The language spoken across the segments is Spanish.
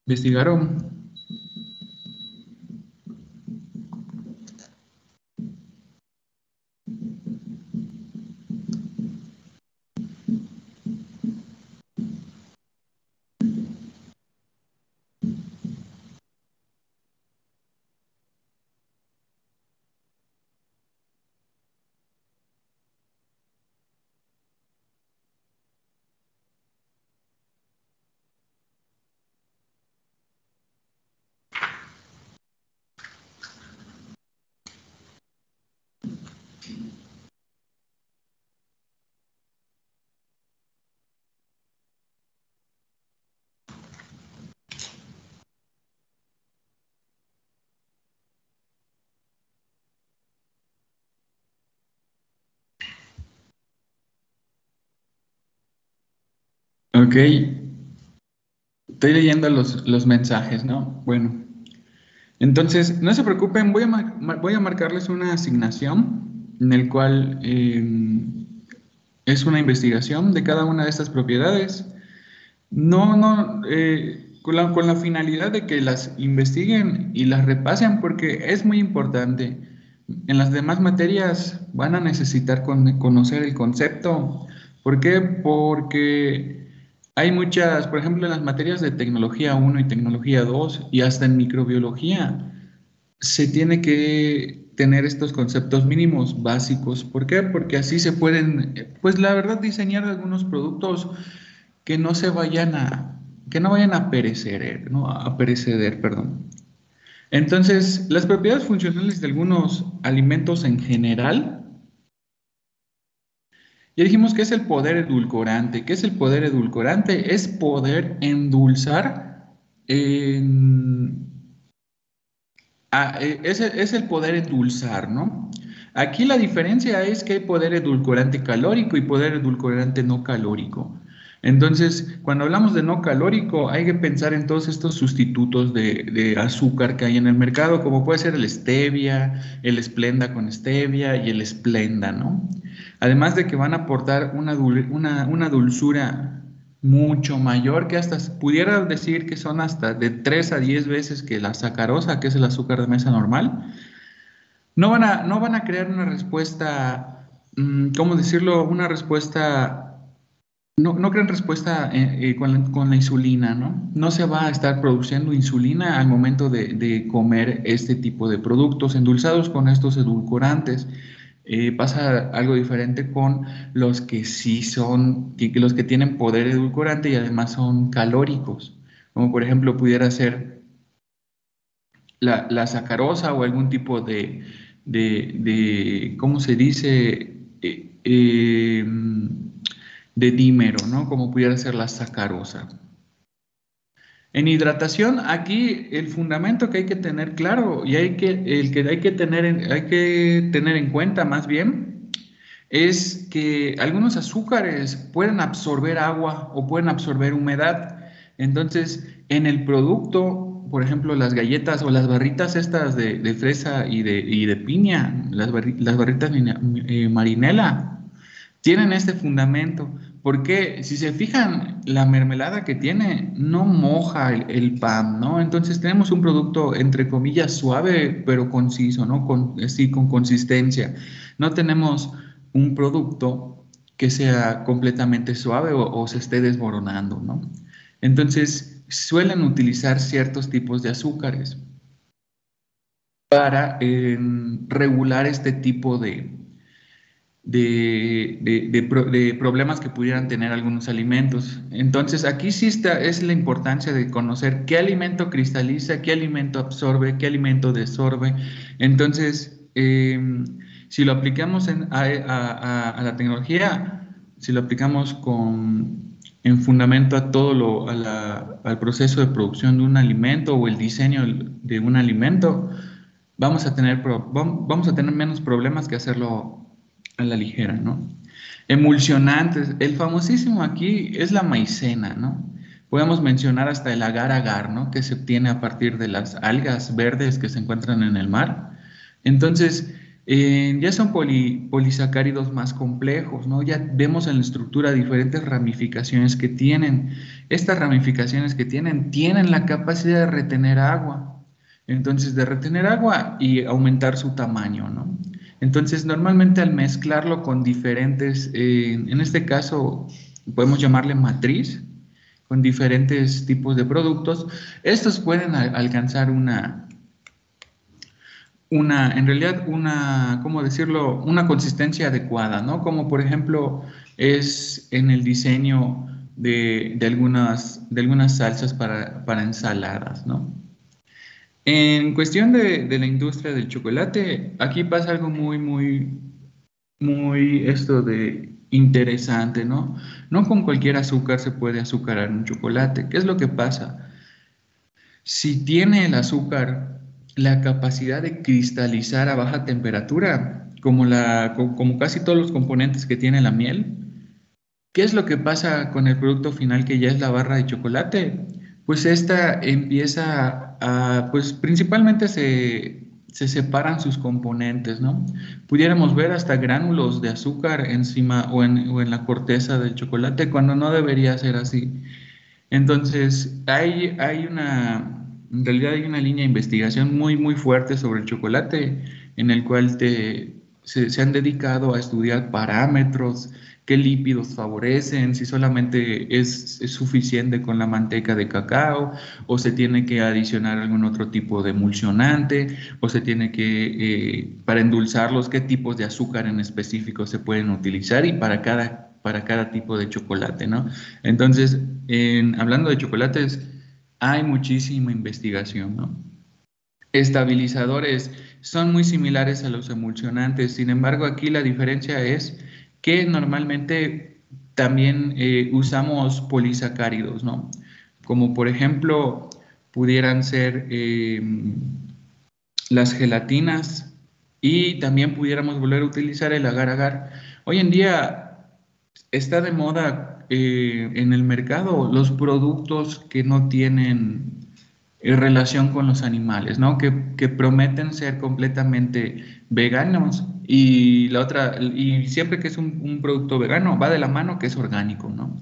investigaron. Ok, estoy leyendo los mensajes, ¿no? Bueno, entonces, no se preocupen, voy a marcarles una asignación en el cual es una investigación de cada una de estas propiedades. Con la finalidad de que las investiguen y las repasen, porque es muy importante. En las demás materias van a necesitar conocer el concepto. ¿Por qué? Porque hay muchas, por ejemplo, en las materias de tecnología 1 y tecnología 2 y hasta en microbiología, se tiene que tener estos conceptos mínimos básicos. ¿Por qué? Porque así se pueden, pues la verdad, diseñar algunos productos que no se vayan a, que no vayan a perecer, ¿no? A pereceder, perdón. Entonces, las propiedades funcionales de algunos alimentos en general, ya dijimos que es el poder edulcorante. ¿Qué es el poder edulcorante? Es poder endulzar, en- es el poder endulzar, ¿no? Aquí la diferencia es que hay poder edulcorante calórico y poder edulcorante no calórico. Entonces, cuando hablamos de no calórico, hay que pensar en todos estos sustitutos de azúcar que hay en el mercado, como puede ser el stevia, el Splenda con stevia y el Splenda, ¿no? Además de que van a aportar una dulzura mucho mayor, que hasta pudiera decir que son hasta de 3 a 10 veces que la sacarosa, que es el azúcar de mesa normal. No van a crear una respuesta, ¿cómo decirlo? Una respuesta, no crean respuesta con la insulina, ¿no? No se va a estar produciendo insulina al momento de comer este tipo de productos endulzados con estos edulcorantes. Pasa algo diferente con los que sí son, los que tienen poder edulcorante y además son calóricos, como por ejemplo pudiera ser la sacarosa o algún tipo ¿cómo se dice? De dímero, ¿no? Como pudiera ser la sacarosa. En hidratación, aquí el fundamento que hay que tener claro y el que hay que tener en cuenta más bien es que algunos azúcares pueden absorber agua o pueden absorber humedad. Entonces, en el producto, por ejemplo, las galletas o las barritas estas de fresa y de piña, las barritas marinela, tienen este fundamento. Porque si se fijan, la mermelada que tiene no moja el pan, ¿no? Entonces tenemos un producto entre comillas suave, pero conciso, ¿no? Sí, con consistencia. No tenemos un producto que sea completamente suave o se esté desmoronando, ¿no? Entonces suelen utilizar ciertos tipos de azúcares para regular este tipo de problemas que pudieran tener algunos alimentos. Entonces, aquí sí es la importancia de conocer qué alimento cristaliza, qué alimento absorbe, qué alimento desorbe. Entonces, si lo aplicamos a la tecnología, si lo aplicamos en fundamento a al proceso de producción de un alimento o el diseño de un alimento, vamos a tener menos problemas que hacerlo a la ligera, ¿no? Emulsionantes, el famosísimo aquí es la maicena, ¿no? Podemos mencionar hasta el agar-agar, ¿no? Que se obtiene a partir de las algas verdes que se encuentran en el mar. Entonces, Ya son polisacáridos más complejos, ¿no? Ya vemos en la estructura diferentes ramificaciones que tienen. Estas ramificaciones que tienen la capacidad de retener agua. Entonces, de retener agua y aumentar su tamaño, ¿no? Entonces, normalmente al mezclarlo con diferentes, en este caso, podemos llamarle matriz, con diferentes tipos de productos, estos pueden alcanzar en realidad, ¿cómo decirlo? Una consistencia adecuada, ¿no? Como por ejemplo es en el diseño de algunas salsas para ensaladas, ¿no? En cuestión de la industria del chocolate, aquí pasa algo muy, muy, muy esto de interesante, ¿no? No con cualquier azúcar se puede azucarar un chocolate. ¿Qué es lo que pasa? Si tiene el azúcar la capacidad de cristalizar a baja temperatura, como casi todos los componentes que tiene la miel, ¿qué es lo que pasa con el producto final que ya es la barra de chocolate? Pues esta empieza pues principalmente se separan sus componentes, ¿no? Pudiéramos ver hasta gránulos de azúcar encima o en la corteza del chocolate cuando no debería ser así. Entonces, en realidad hay una línea de investigación muy, muy fuerte sobre el chocolate, en el cual se han dedicado a estudiar parámetros, qué lípidos favorecen, si solamente es suficiente con la manteca de cacao, o se tiene que adicionar algún otro tipo de emulsionante, o se tiene que, para endulzarlos, qué tipos de azúcar en específico se pueden utilizar y para cada tipo de chocolate, ¿no? Entonces, hablando de chocolates, hay muchísima investigación, ¿no? Estabilizadores son muy similares a los emulsionantes, sin embargo, aquí la diferencia es que normalmente también usamos polisacáridos, ¿no? Como por ejemplo, pudieran ser las gelatinas y también pudiéramos volver a utilizar el agar-agar. Hoy en día está de moda en el mercado los productos que no tienen relación con los animales, ¿no? Que prometen ser completamente veganos y siempre que es un producto vegano va de la mano que es orgánico, ¿no?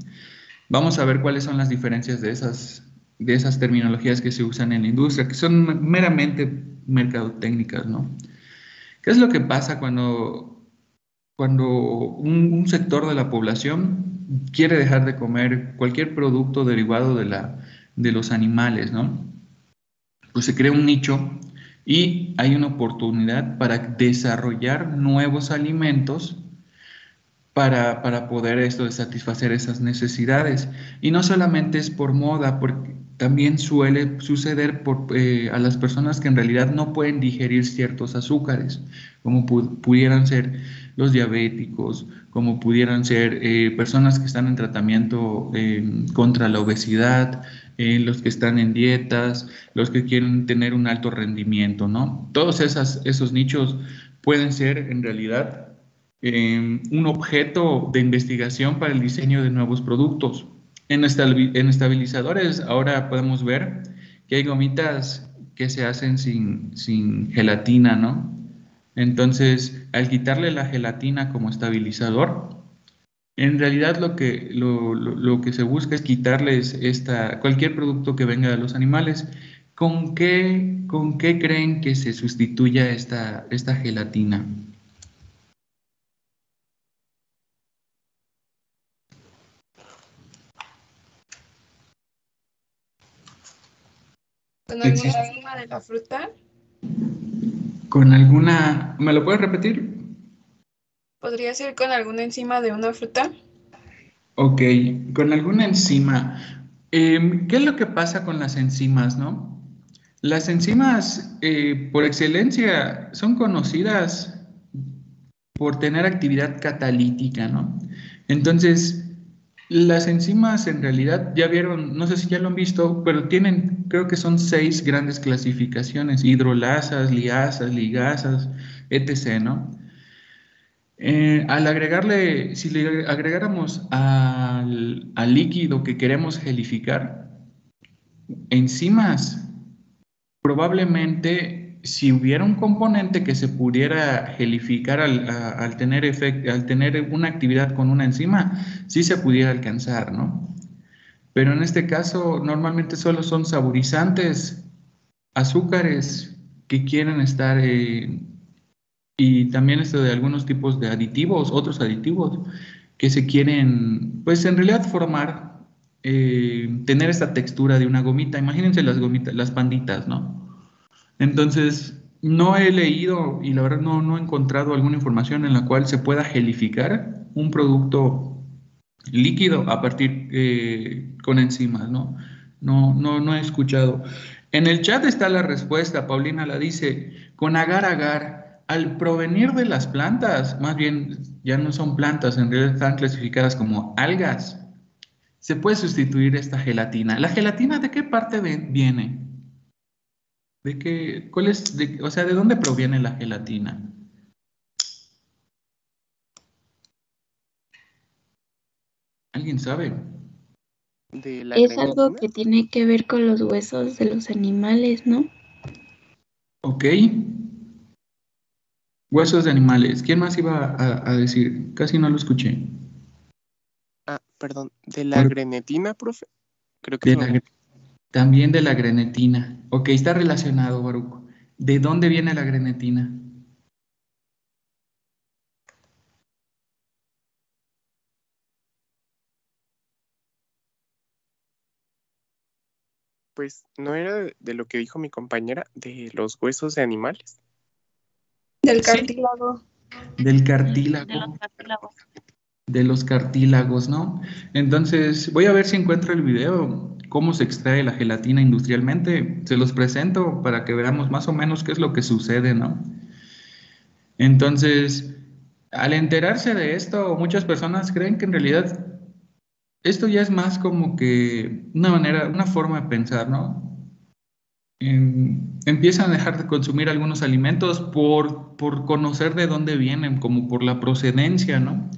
Vamos a ver cuáles son las diferencias de esas terminologías que se usan en la industria, que son meramente mercadotécnicas, ¿no? ¿Qué es lo que pasa cuando un sector de la población quiere dejar de comer cualquier producto derivado de los animales, ¿no? Pues se crea un nicho y hay una oportunidad para desarrollar nuevos alimentos para poder satisfacer esas necesidades. Y no solamente es por moda, porque también suele suceder a las personas que en realidad no pueden digerir ciertos azúcares, como pudieran ser los diabéticos, como pudieran ser personas que están en tratamiento contra la obesidad, los que están en dietas, los que quieren tener un alto rendimiento, ¿no? Todos esos nichos pueden ser en realidad un objeto de investigación para el diseño de nuevos productos. En estabilizadores ahora podemos ver que hay gomitas que se hacen sin gelatina, ¿no? Entonces, al quitarle la gelatina como estabilizador, en realidad lo que se busca es quitarles cualquier producto que venga de los animales. ¿Con qué creen que se sustituya esta gelatina? ¿Con alguna enzima de la fruta? ¿Con alguna? ¿Me lo puedes repetir? ¿Podría ser con alguna enzima de una fruta? Ok, con alguna enzima. ¿Qué es lo que pasa con las enzimas, no? Las enzimas, por excelencia, son conocidas por tener actividad catalítica, ¿no? Entonces, las enzimas en realidad, ya vieron, no sé si ya lo han visto, pero creo que son 6 grandes clasificaciones: hidrolasas, liasas, ligasas, etc., ¿no? Si le agregáramos al líquido que queremos gelificar enzimas, probablemente si hubiera un componente que se pudiera gelificar al tener al tener una actividad con una enzima, sí se pudiera alcanzar, ¿no? Pero en este caso, normalmente solo son saborizantes, azúcares que quieren estar, y también esto de algunos tipos de aditivos, otros aditivos, que se quieren, pues en realidad formar, tener esta textura de una gomita. Imagínense las gomitas, las panditas, ¿no? Entonces, no he leído y la verdad no he encontrado alguna información en la cual se pueda gelificar un producto líquido a partir, con enzimas, ¿no? No he escuchado. En el chat está la respuesta, Paulina la dice, con agar agar, al provenir de las plantas, más bien ya no son plantas, en realidad están clasificadas como algas, se puede sustituir esta gelatina. ¿La gelatina de qué parte viene? ¿De qué, cuál es, o sea, de dónde proviene la gelatina? ¿Alguien sabe? ¿De la Es algo grenetina? que tiene que ver con los huesos de los animales, ¿no? Ok. Huesos de animales. ¿Quién más iba a decir? Casi no lo escuché. Ah, perdón, ¿de la Por- grenetina, profe? Creo que es de lo la, mismo. también de la grenetina. Ok, está relacionado, Baruch. ¿De dónde viene la grenetina? Pues no era de lo que dijo mi compañera, de los huesos de animales. Del Sí, cartílago. del De los cartílago. cartílagos. De los cartílagos, ¿no? Entonces, voy a ver si encuentro el video, cómo se extrae la gelatina industrialmente. Se los presento para que veamos más o menos qué es lo que sucede, ¿no? Entonces, al enterarse de esto, muchas personas creen que en realidad esto ya es más como que una manera, una forma de pensar, ¿no? Empiezan a dejar de consumir algunos alimentos por conocer de dónde vienen, como por la procedencia, ¿no?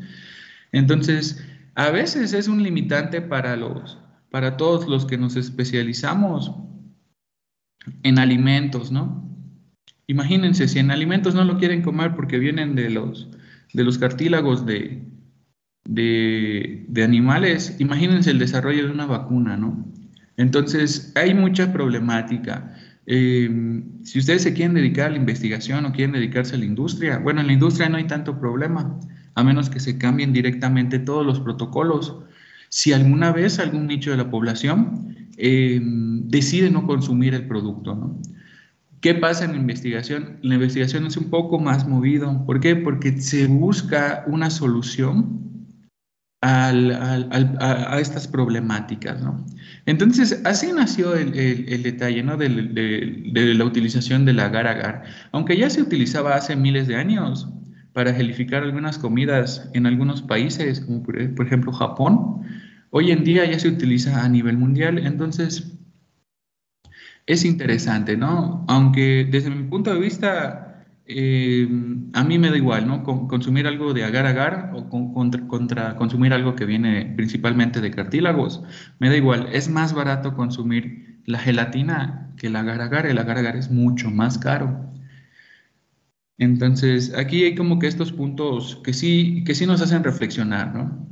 Entonces, a veces es un limitante para todos los que nos especializamos en alimentos, ¿no? Imagínense, si en alimentos no lo quieren comer porque vienen de los cartílagos de animales, imagínense el desarrollo de una vacuna, ¿no? Entonces, hay mucha problemática. Si ustedes se quieren dedicar a la investigación o quieren dedicarse a la industria, bueno, en la industria no hay tanto problema, a menos que se cambien directamente todos los protocolos. Si alguna vez algún nicho de la población, decide no consumir el producto, ¿no? ¿Qué pasa en la investigación? La investigación es un poco más movido. ¿Por qué? Porque se busca una solución a estas problemáticas, ¿no? Entonces, así nació el detalle, ¿no? De la utilización del agar-agar. Aunque ya se utilizaba hace miles de años para gelificar algunas comidas en algunos países, como por ejemplo Japón, hoy en día ya se utiliza a nivel mundial. Entonces, es interesante, ¿no? Aunque desde mi punto de vista, a mí me da igual, ¿no? Consumir algo de agar-agar o contra consumir algo que viene principalmente de cartílagos, me da igual. Es más barato consumir la gelatina que el agar-agar. El agar-agar es mucho más caro. Entonces, aquí hay como que estos puntos que sí nos hacen reflexionar, ¿no?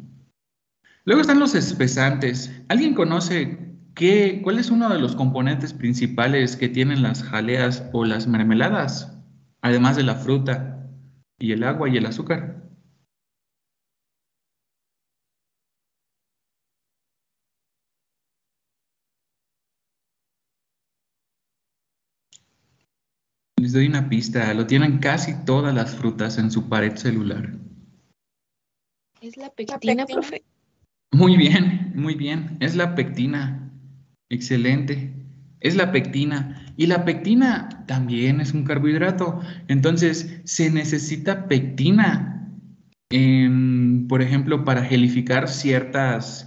Luego están los espesantes. ¿Alguien conoce cuál es uno de los componentes principales que tienen las jaleas o las mermeladas? Además de la fruta y el agua y el azúcar. Les doy una pista, lo tienen casi todas las frutas en su pared celular. ¿Es la La pectina, pectina. profe? Muy bien, es la pectina. Excelente. Es la pectina. Y la pectina también es un carbohidrato. Entonces, se necesita pectina, por ejemplo, para gelificar ciertos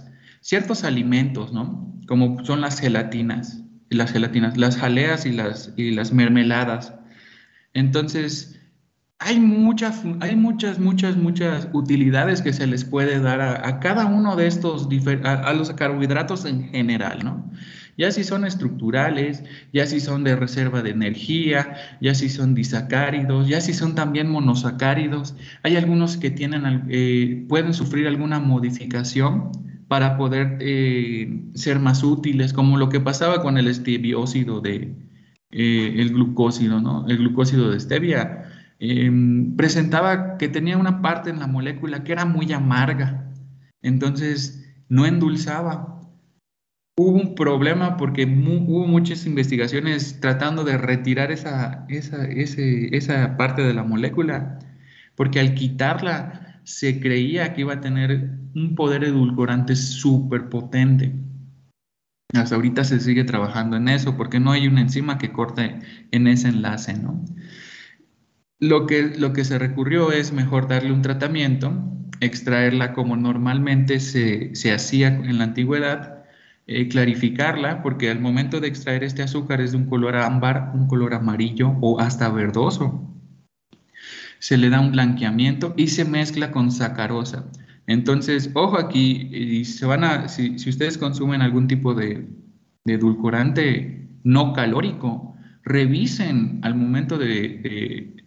alimentos, ¿no? Como son las gelatinas, las jaleas y las mermeladas. Entonces, Hay muchas utilidades que se les puede dar a cada uno de estos, a los carbohidratos en general, ¿no? Ya si son estructurales, ya si son de reserva de energía, ya si son disacáridos, ya si son también monosacáridos. Hay algunos que pueden sufrir alguna modificación para poder ser más útiles, como lo que pasaba con el estebiócido el glucósido, ¿no? El glucósido de stevia presentaba que tenía una parte en la molécula que era muy amarga, entonces no endulzaba. Hubo un problema porque hubo muchas investigaciones tratando de retirar esa parte de la molécula, porque al quitarla se creía que iba a tener un poder edulcorante súper potente. Hasta ahorita se sigue trabajando en eso porque no hay una enzima que corte en ese enlace, ¿no? Lo que se recurrió es mejor darle un tratamiento, extraerla como normalmente se hacía en la antigüedad, clarificarla, porque al momento de extraer este azúcar es de un color ámbar, un color amarillo o hasta verdoso. Se le da un blanqueamiento y se mezcla con sacarosa. Entonces, ojo aquí, si ustedes consumen algún tipo de edulcorante no calórico, revisen al momento de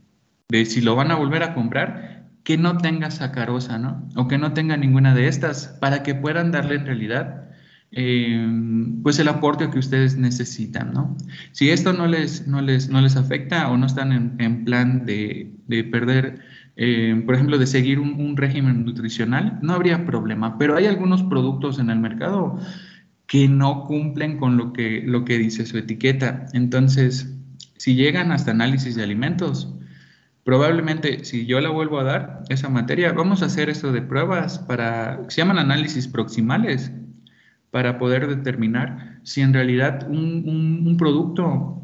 si lo van a volver a comprar, que no tenga sacarosa, ¿no? O que no tenga ninguna de estas, para que puedan darle en realidad pues el aporte que ustedes necesitan, ¿no? Si esto no les afecta o no están en plan de perder, por ejemplo, de seguir un régimen nutricional, no habría problema, pero hay algunos productos en el mercado que no cumplen con lo que dice su etiqueta. Entonces, si llegan hasta análisis de alimentos, probablemente si yo la vuelvo a dar, esa materia, vamos a hacer esto de pruebas se llaman análisis proximales, para poder determinar si en realidad un producto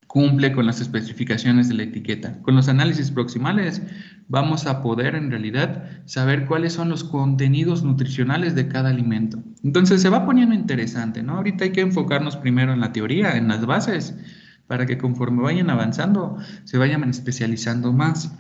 cumple con las especificaciones de la etiqueta. Con los análisis proximales vamos a poder en realidad saber cuáles son los contenidos nutricionales de cada alimento. Entonces se va poniendo interesante, ¿no? Ahorita hay que enfocarnos primero en la teoría, en las bases, para que conforme vayan avanzando se vayan especializando más.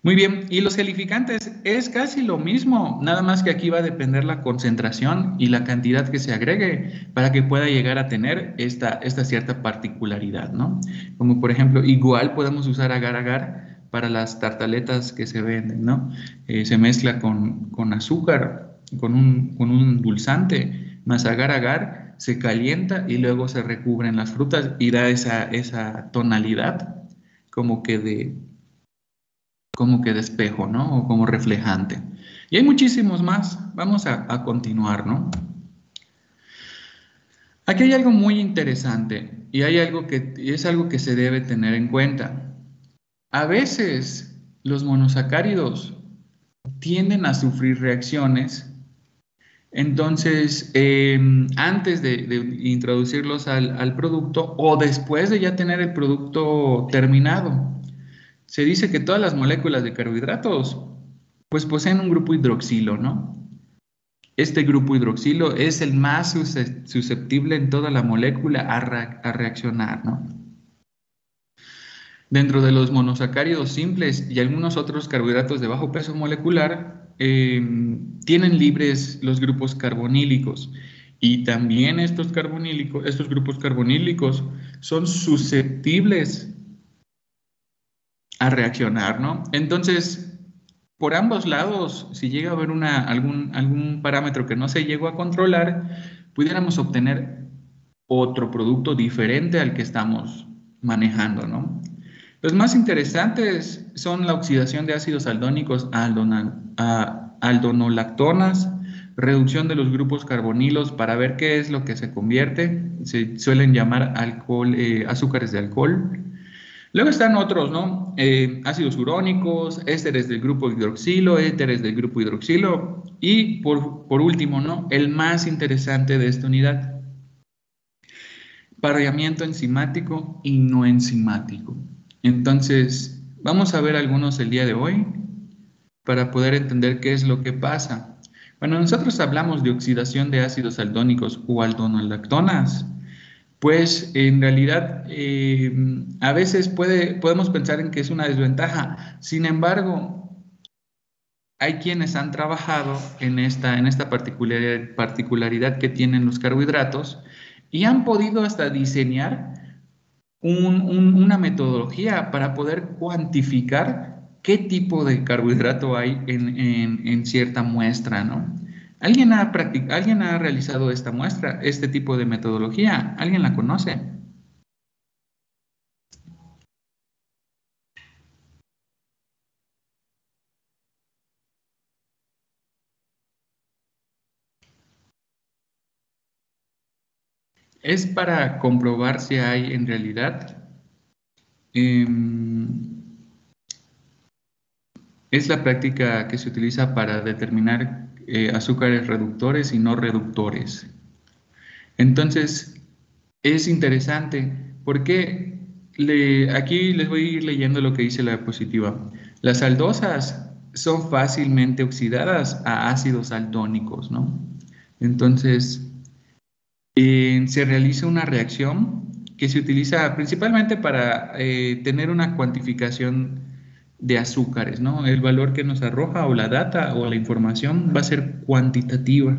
Muy bien, y los gelificantes es casi lo mismo, nada más que aquí va a depender la concentración y la cantidad que se agregue para que pueda llegar a tener esta cierta particularidad, ¿no? Como por ejemplo, igual podemos usar agar-agar para las tartaletas que se venden, ¿no? Se mezcla con azúcar, con un endulzante, más agar-agar, se calienta y luego se recubren las frutas y da esa tonalidad como que de espejo, ¿no? O como reflejante. Y hay muchísimos más. Vamos a continuar, ¿no? Aquí hay algo muy interesante y es algo que se debe tener en cuenta. A veces los monosacáridos tienden a sufrir reacciones. Entonces, antes de introducirlos al producto o después de ya tener el producto terminado, se dice que todas las moléculas de carbohidratos pues poseen un grupo hidroxilo, ¿no? Este grupo hidroxilo es el más susceptible en toda la molécula a reaccionar, ¿no? Dentro de los monosacáridos simples y algunos otros carbohidratos de bajo peso molecular, tienen libres los grupos carbonílicos y también estos grupos carbonílicos son susceptibles a reaccionar, ¿no? Entonces, por ambos lados, si llega a haber algún parámetro que no se llegó a controlar, pudiéramos obtener otro producto diferente al que estamos manejando, ¿no? Los más interesantes son la oxidación de ácidos aldónicos a aldonolactonas, reducción de los grupos carbonilos para ver qué es lo que se convierte, se suelen llamar azúcares de alcohol. Luego están otros, ¿no? Ácidos urónicos, ésteres del grupo hidroxilo, éteres del grupo hidroxilo y por último, ¿no? El más interesante de esta unidad, parellamiento enzimático y no enzimático. Entonces, vamos a ver algunos el día de hoy para poder entender qué es lo que pasa. Cuando nosotros hablamos de oxidación de ácidos aldónicos o aldonolactonas, Pues en realidad a veces podemos pensar en que es una desventaja. Sin embargo, hay quienes han trabajado en esta particularidad que tienen los carbohidratos y han podido hasta diseñar una metodología para poder cuantificar qué tipo de carbohidrato hay en cierta muestra, ¿no? ¿Alguien ha realizado esta muestra, este tipo de metodología? ¿Alguien la conoce? Es para comprobar si hay en realidad, es la práctica que se utiliza para determinar azúcares reductores y no reductores. Entonces, es interesante porque aquí les voy a ir leyendo lo que dice la diapositiva. Las aldosas son fácilmente oxidadas a ácidos aldónicos, ¿no? Entonces, se realiza una reacción que se utiliza principalmente para tener una cuantificación de azúcares, ¿no? El valor que nos arroja o la data o la información va a ser cuantitativa.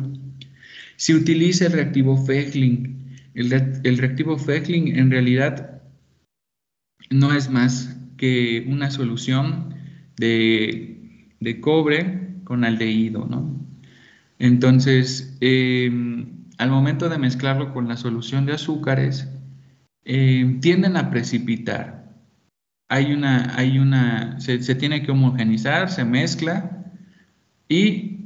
Se utiliza el reactivo Fehling. El reactivo Fehling en realidad no es más que una solución de cobre con aldehído, ¿no? Entonces, al momento de mezclarlo con la solución de azúcares, tienden a precipitar. Se tiene que homogenizar, se mezcla y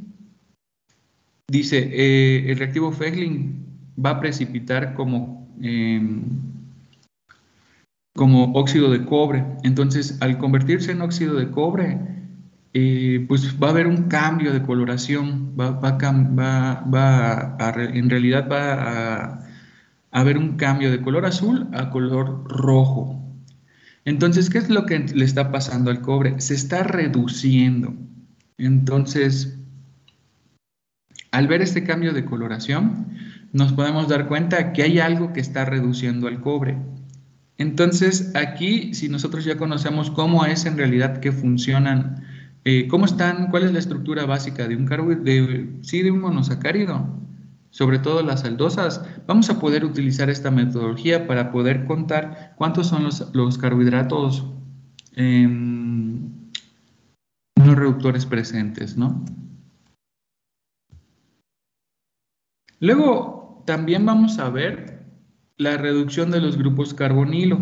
dice, el reactivo Fehling va a precipitar como óxido de cobre. Entonces, al convertirse en óxido de cobre, pues va a haber un cambio de coloración, en realidad va a haber un cambio de color azul a color rojo. Entonces, ¿qué es lo que le está pasando al cobre? Se está reduciendo. Entonces, al ver este cambio de coloración, nos podemos dar cuenta que hay algo que está reduciendo al cobre. Entonces, aquí, si nosotros ya conocemos cómo es en realidad que funcionan, cuál es la estructura básica de de un monosacárido, sobre todo las aldosas, vamos a poder utilizar esta metodología para poder contar cuántos son los carbohidratos no reductores presentes, ¿no? Luego, también vamos a ver la reducción de los grupos carbonilo.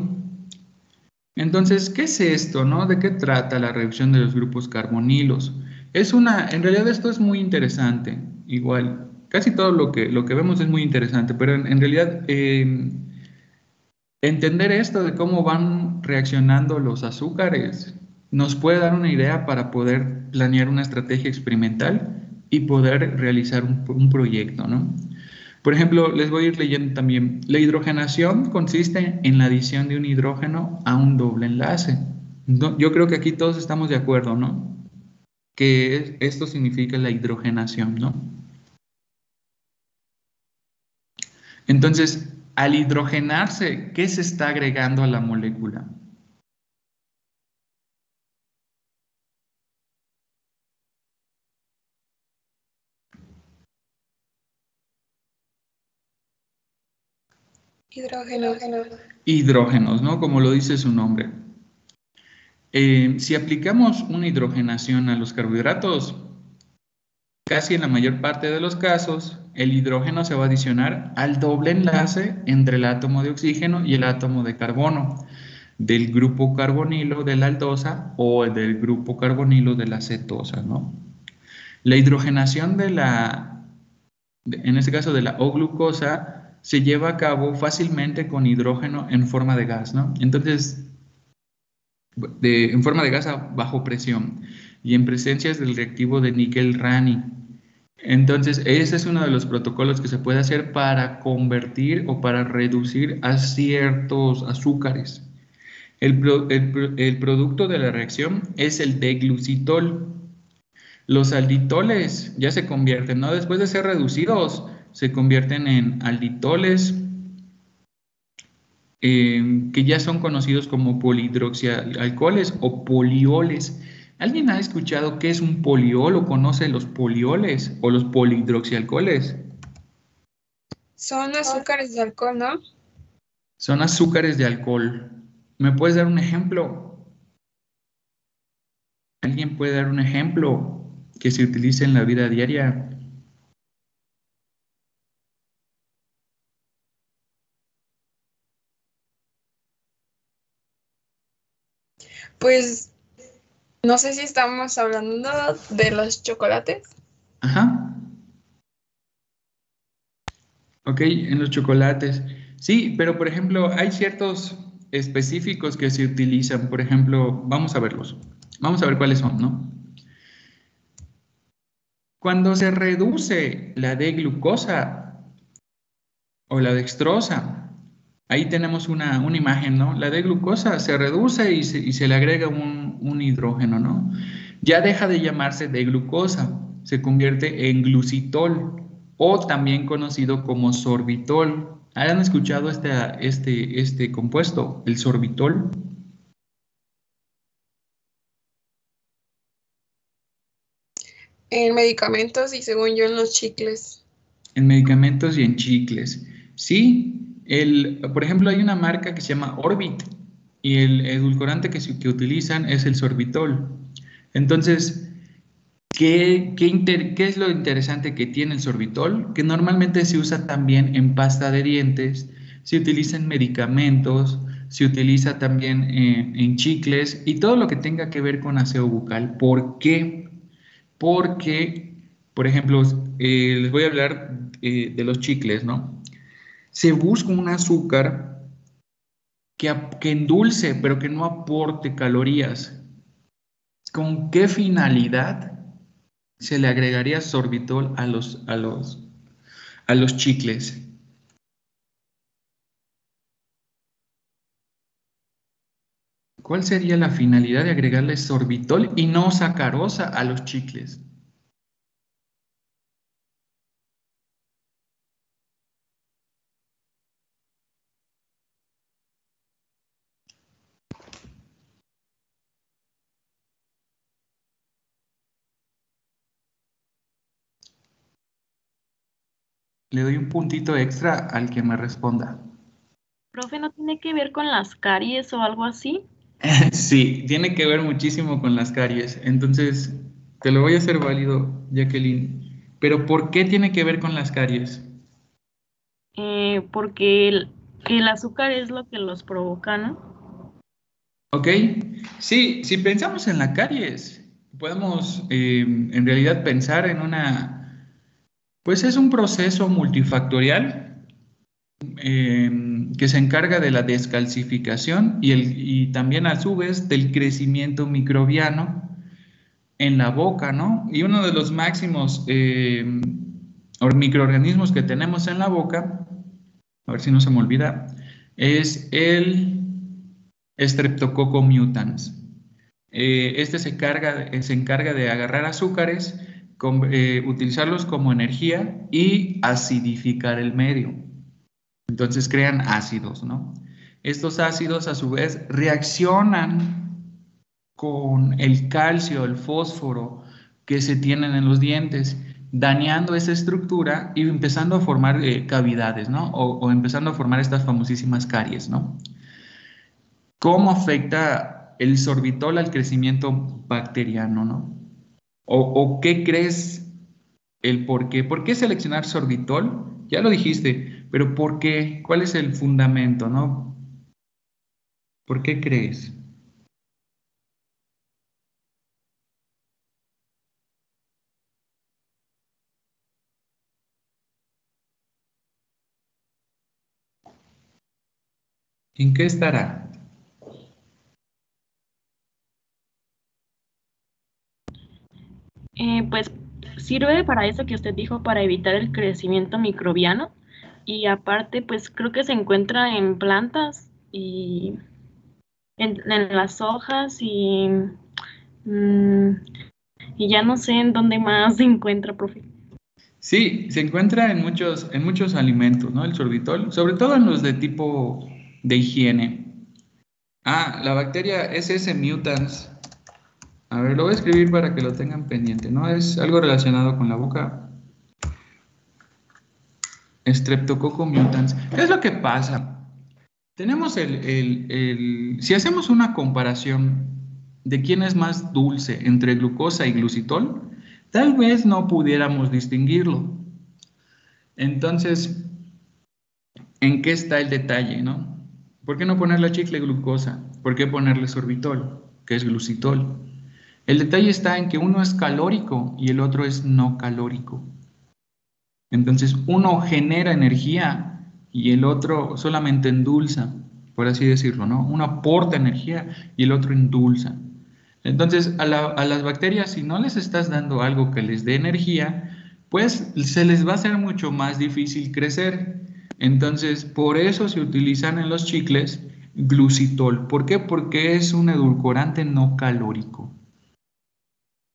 Entonces, ¿qué es esto, no? ¿De qué trata la reducción de los grupos carbonilos? En realidad esto es muy interesante, igual, casi todo lo que vemos es muy interesante, pero en realidad entender esto de cómo van reaccionando los azúcares nos puede dar una idea para poder planear una estrategia experimental y poder realizar un proyecto, ¿no? Por ejemplo, les voy a ir leyendo también. La hidrogenación consiste en la adición de un hidrógeno a un doble enlace. Yo creo que aquí todos estamos de acuerdo, ¿no? Que esto significa la hidrogenación, ¿no? Entonces, al hidrogenarse, ¿qué se está agregando a la molécula? Hidrógenos. Hidrógenos, ¿no? Como lo dice su nombre. Si aplicamos una hidrogenación a los carbohidratos, casi en la mayor parte de los casos, el hidrógeno se va a adicionar al doble enlace entre el átomo de oxígeno y el átomo de carbono del grupo carbonilo de la aldosa o del grupo carbonilo de la cetosa, ¿no? La hidrogenación en este caso de la O-glucosa, se lleva a cabo fácilmente con hidrógeno en forma de gas, ¿no? Entonces, en forma de gas a bajo presión y en presencias del reactivo de níquel-Rani. Entonces, ese es uno de los protocolos que se puede hacer para convertir o para reducir a ciertos azúcares. El producto de la reacción es el D-glucitol. Los alditoles ya se convierten, ¿no? Después de ser reducidos, se convierten en alditoles que ya son conocidos como polihidroxialcoholes o polioles. ¿Alguien ha escuchado qué es un poliol o conoce los polioles o los polihidroxialcoholes? Son azúcares de alcohol, ¿no? Son azúcares de alcohol. ¿Me puedes dar un ejemplo? ¿Alguien puede dar un ejemplo que se utilice en la vida diaria? Pues no sé si estamos hablando de los chocolates. Ajá. Ok, en los chocolates. Sí, pero por ejemplo, hay ciertos específicos que se utilizan. Por ejemplo, vamos a verlos. Vamos a ver cuáles son, ¿no? Cuando se reduce la D-glucosa o la dextrosa, ahí tenemos una imagen, ¿no? La D-glucosa se reduce y se le agrega un hidrógeno, ¿no? Ya deja de llamarse D-glucosa, se convierte en glucitol o también conocido como sorbitol. ¿Han escuchado este compuesto, el sorbitol? En medicamentos y según yo en los chicles. En medicamentos y en chicles. Sí, por ejemplo, hay una marca que se llama Orbit y el edulcorante que utilizan es el sorbitol. Entonces, ¿qué es lo interesante que tiene el sorbitol? Que normalmente se usa también en pasta de dientes, se utiliza en medicamentos, se utiliza también en chicles y todo lo que tenga que ver con aseo bucal. ¿Por qué? Porque, por ejemplo, les voy a hablar de los chicles, ¿no? Se busca un azúcar que endulce, pero que no aporte calorías. ¿Con qué finalidad se le agregaría sorbitol a los chicles? ¿Cuál sería la finalidad de agregarle sorbitol y no sacarosa a los chicles? Le doy un puntito extra al que me responda. Profe, ¿no tiene que ver con las caries o algo así? Sí, tiene que ver muchísimo con las caries. Entonces, te lo voy a hacer válido, Jacqueline. Pero ¿por qué tiene que ver con las caries? Porque el azúcar es lo que los provoca, ¿no? ¿Ok? Sí, si pensamos en la caries, podemos en realidad pensar en pues es un proceso multifactorial que se encarga de la descalcificación y también a su vez del crecimiento microbiano en la boca, ¿no? Y uno de los máximos microorganismos que tenemos en la boca, a ver si no se me olvida, es el Streptococcus mutans. Este se encarga de agarrar azúcares, utilizarlos como energía y acidificar el medio. Entonces crean ácidos, ¿no? Estos ácidos a su vez reaccionan con el calcio, el fósforo que se tienen en los dientes, dañando esa estructura y empezando a formar cavidades, ¿no? O empezando a formar estas famosísimas caries, ¿no? ¿Cómo afecta el sorbitol al crecimiento bacteriano, ¿no? O qué crees el por qué? ¿Por qué seleccionar sorbitol? Ya lo dijiste, pero ¿por qué? ¿Cuál es el fundamento, no? ¿Por qué crees? ¿En qué estará? Pues sirve para eso que usted dijo, para evitar el crecimiento microbiano. Y aparte, pues creo que se encuentra en plantas y en las hojas mm, y ya no sé en dónde más se encuentra, profe. Sí, se encuentra en muchos alimentos, ¿no? El sorbitol, sobre todo en los de tipo de higiene. La bacteria SS mutans. A ver, lo voy a escribir para que lo tengan pendiente, ¿no? Es algo relacionado con la boca. Streptococcus mutans. ¿Qué es lo que pasa? Tenemos si hacemos una comparación de quién es más dulce entre glucosa y glucitol, tal vez no pudiéramos distinguirlo. Entonces, ¿en qué está el detalle, no? ¿Por qué no ponerle chicle glucosa? ¿Por qué ponerle sorbitol, que es glucitol? El detalle está en que uno es calórico y el otro es no calórico. Entonces, uno genera energía y el otro solamente endulza, por así decirlo, ¿no? Uno aporta energía y el otro endulza. Entonces, a las bacterias, si no les estás dando algo que les dé energía, pues se les va a hacer mucho más difícil crecer. Entonces, por eso se utilizan en los chicles glucitol. ¿Por qué? Porque es un edulcorante no calórico.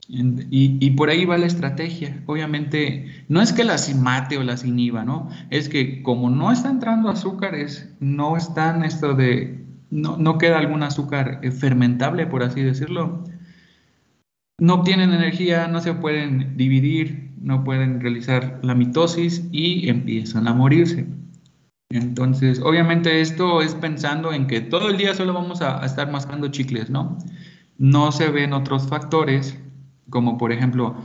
Y por ahí va la estrategia. Obviamente, no es que las mate o las inhiba, ¿no? Es que como no está entrando azúcares, no están no queda algún azúcar fermentable, por así decirlo. No obtienen energía, no se pueden dividir, no pueden realizar la mitosis y empiezan a morirse. Entonces, obviamente esto es pensando en que todo el día solo vamos a estar mascando chicles, ¿no? No se ven otros factores, como por ejemplo,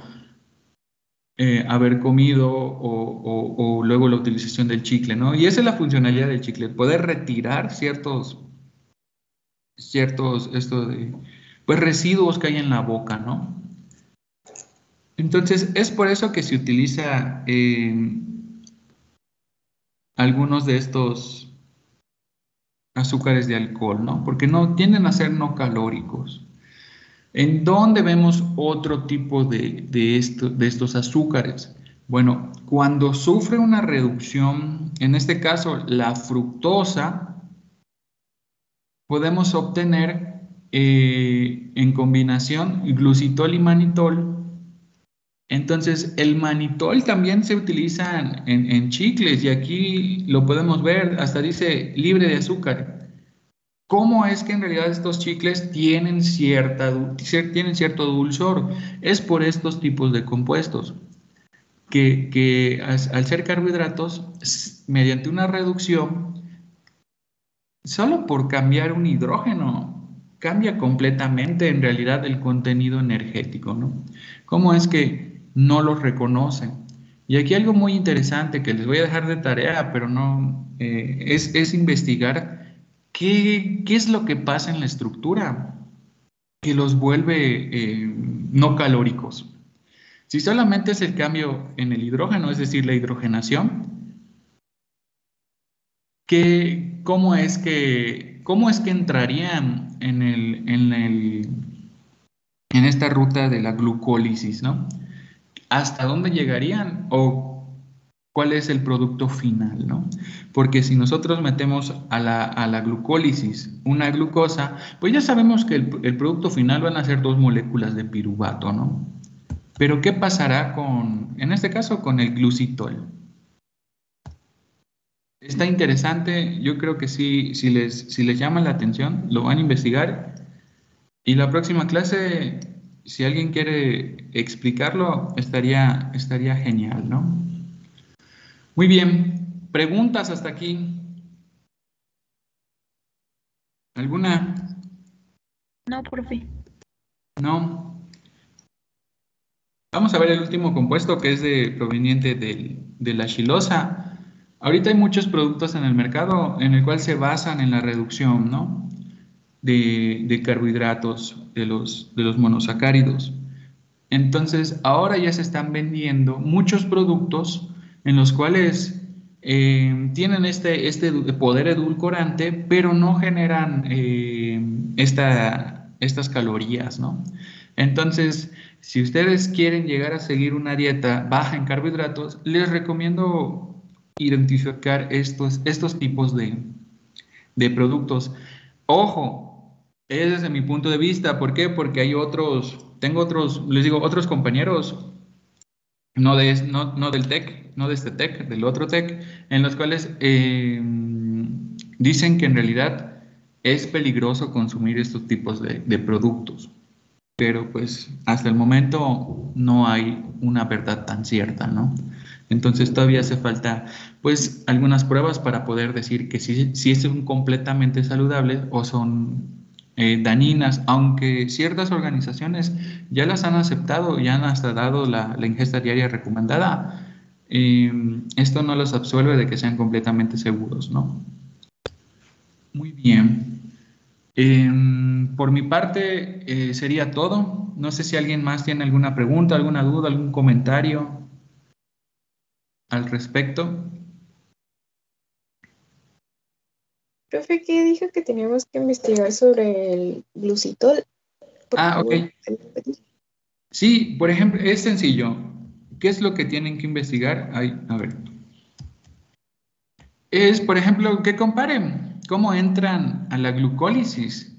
haber comido o luego la utilización del chicle, ¿no? Y esa es la funcionalidad del chicle, poder retirar ciertos pues residuos que hay en la boca, ¿no? Entonces, es por eso que se utiliza algunos de estos azúcares de alcohol, ¿no? Porque no tienden a ser no calóricos. ¿En dónde vemos otro tipo de estos azúcares? Bueno, cuando sufre una reducción, en este caso la fructosa, podemos obtener en combinación glucitol y manitol. Entonces, el manitol también se utiliza en chicles y aquí lo podemos ver, hasta dice libre de azúcar. ¿Cómo es que en realidad estos chicles tienen cierto dulzor? Es por estos tipos de compuestos que al ser carbohidratos, mediante una reducción, solo por cambiar un hidrógeno, cambia completamente en realidad el contenido energético, ¿no? ¿Cómo es que no los reconocen? Y aquí algo muy interesante que les voy a dejar de tarea, pero no, es investigar qué es lo que pasa en la estructura que los vuelve no calóricos. Si solamente es el cambio en el hidrógeno, es decir, la hidrogenación, ¿cómo es que entrarían en esta ruta de la glucólisis, ¿no? ¿Hasta dónde llegarían o cuál es el producto final, ¿no? Porque si nosotros metemos a la glucólisis una glucosa, pues ya sabemos que el producto final van a ser 2 moléculas de piruvato, ¿no? Pero ¿qué pasará en este caso, con el glucitol? Está interesante, yo creo que sí, si les llama la atención, lo van a investigar. Y la próxima clase, si alguien quiere explicarlo, estaría genial, ¿no? Muy bien, ¿preguntas hasta aquí? ¿Alguna? No, profe. No. Vamos a ver el último compuesto que es proveniente de la xilosa. Ahorita hay muchos productos en el mercado en el cual se basan en la reducción, ¿no? de carbohidratos, de los monosacáridos. Entonces, ahora ya se están vendiendo muchos productos en los cuales tienen este poder edulcorante, pero no generan estas calorías, ¿no? Entonces, si ustedes quieren llegar a seguir una dieta baja en carbohidratos, les recomiendo identificar estos tipos de productos. Ojo, es desde mi punto de vista. ¿Por qué? Porque hay tengo otros compañeros, no del TEC, no de este TEC, del otro TEC, en los cuales dicen que en realidad es peligroso consumir estos tipos de productos, pero pues hasta el momento no hay una verdad tan cierta, ¿no? Entonces todavía hace falta pues algunas pruebas para poder decir que si son completamente saludables o son dañinas, aunque ciertas organizaciones ya las han aceptado y han hasta dado la ingesta diaria recomendada. Esto no los absuelve de que sean completamente seguros, ¿no? Muy bien. Por mi parte sería todo. No sé si alguien más tiene alguna pregunta, alguna duda, algún comentario al respecto. Profe, ¿qué dijo que teníamos que investigar sobre el glucitol? Por Ah, favor, ok. Sí, por ejemplo, es sencillo. ¿Qué es lo que tienen que investigar? Ay, a ver. Es, por ejemplo, que comparen cómo entran a la glucólisis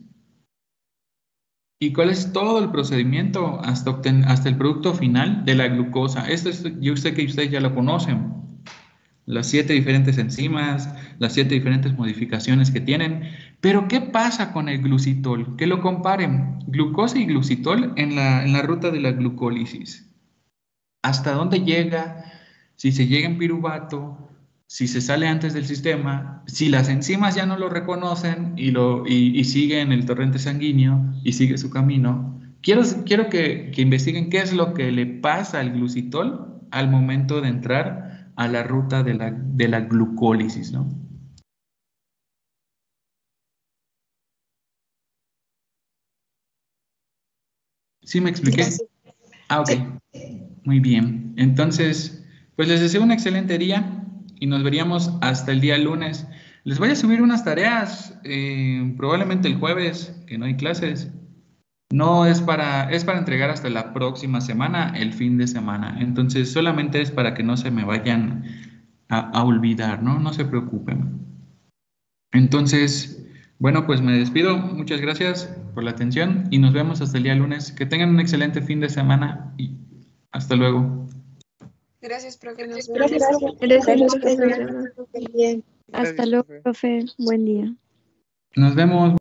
y cuál es todo el procedimiento hasta el producto final de la glucosa. Yo sé que ustedes ya lo conocen. Las 7 diferentes enzimas, las 7 diferentes modificaciones que tienen. Pero, ¿qué pasa con el glucitol? Que lo comparen, glucosa y glucitol en la ruta de la glucólisis. ¿Hasta dónde llega? Si se llega en piruvato, si se sale antes del sistema, si las enzimas ya no lo reconocen y sigue en el torrente sanguíneo y sigue su camino. Quiero que investiguen qué es lo que le pasa al glucitol al momento de entrar a la ruta de la glucólisis, ¿no? ¿Sí me expliqué? Gracias. Ah, ok. Muy bien. Entonces, pues les deseo un excelente día y nos veríamos hasta el día lunes. Les voy a subir unas tareas, probablemente el jueves, que no hay clases. No es para entregar hasta la próxima semana, el fin de semana. Entonces, solamente es para que no se me vayan a olvidar, ¿no? No se preocupen. Entonces, bueno, pues me despido. Muchas gracias por la atención y nos vemos hasta el día lunes. Que tengan un excelente fin de semana y hasta luego. Gracias, profe. Nos Gracias, vemos. gracias, Profe. profe. Bien. Hasta Gracias, luego, profe. profe. Buen día. Nos vemos.